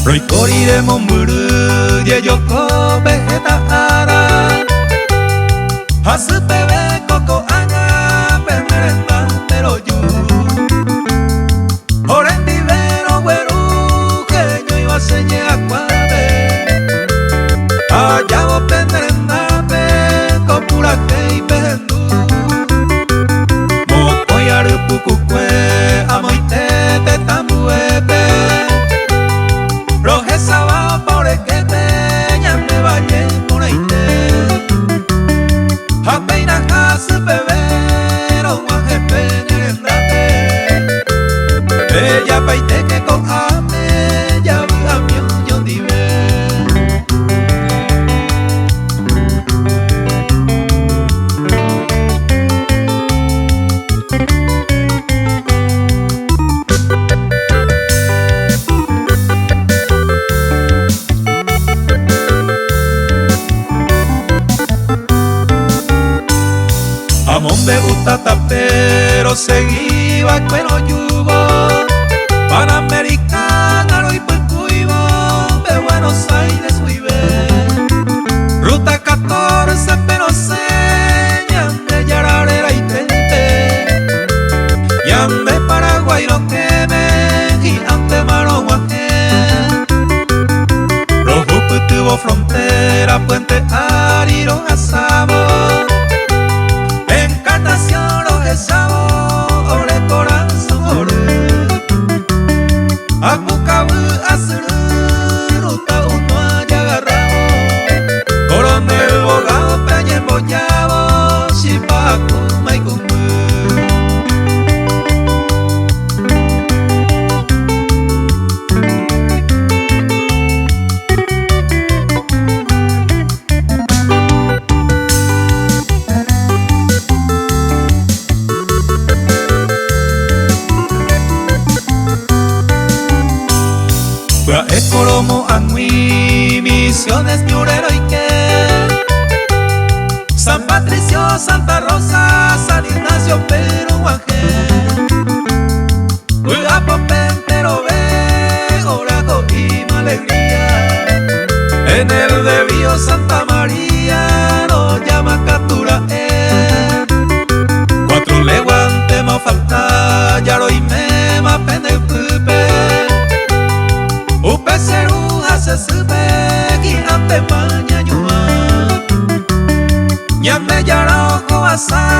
Roikori mo muru dia yoko vegeta ara Hasupebe koko anga pemerenda pero yu Orendi vero weru que yo iba a señe acuabe Ayabo pemerenda pe kopura kei pendu Moko yaru pukukwe amoite te tambuebe Rojesa va por el que te llame valle por ahí Apenas hace bebero guaje penerendate Ella paite que cojame ya a mi yo dive Amor me gusta tapero, seguiba cuero yugo Panamericana, lo y percuivo de Buenos Aires, vive Ruta 14, pero señan de Yararera y Tente Y ande Paraguay, lo que me gigante Maroguaje Rojo tuvo frontera, puente Ariro, Asabo Encarnación, los esabos, ore corazón, ore Apucabu, azuru, ruta uno haya agarrado Coronel, bogado, peña, embollado, shipaku, maikumbu Coromo, Angui, Misiones, Ñurero y que San Patricio, Santa Rosa, San Ignacio, Perú, Guajé Huigapopen, Terové, Orago y Alegría En el Devío, Santa María, no llama captura, Cuatro leguas, tema falta, Yaro y Mema, Pendepupe Upeseru hace subeki ante mañana Ñame yara ojo asa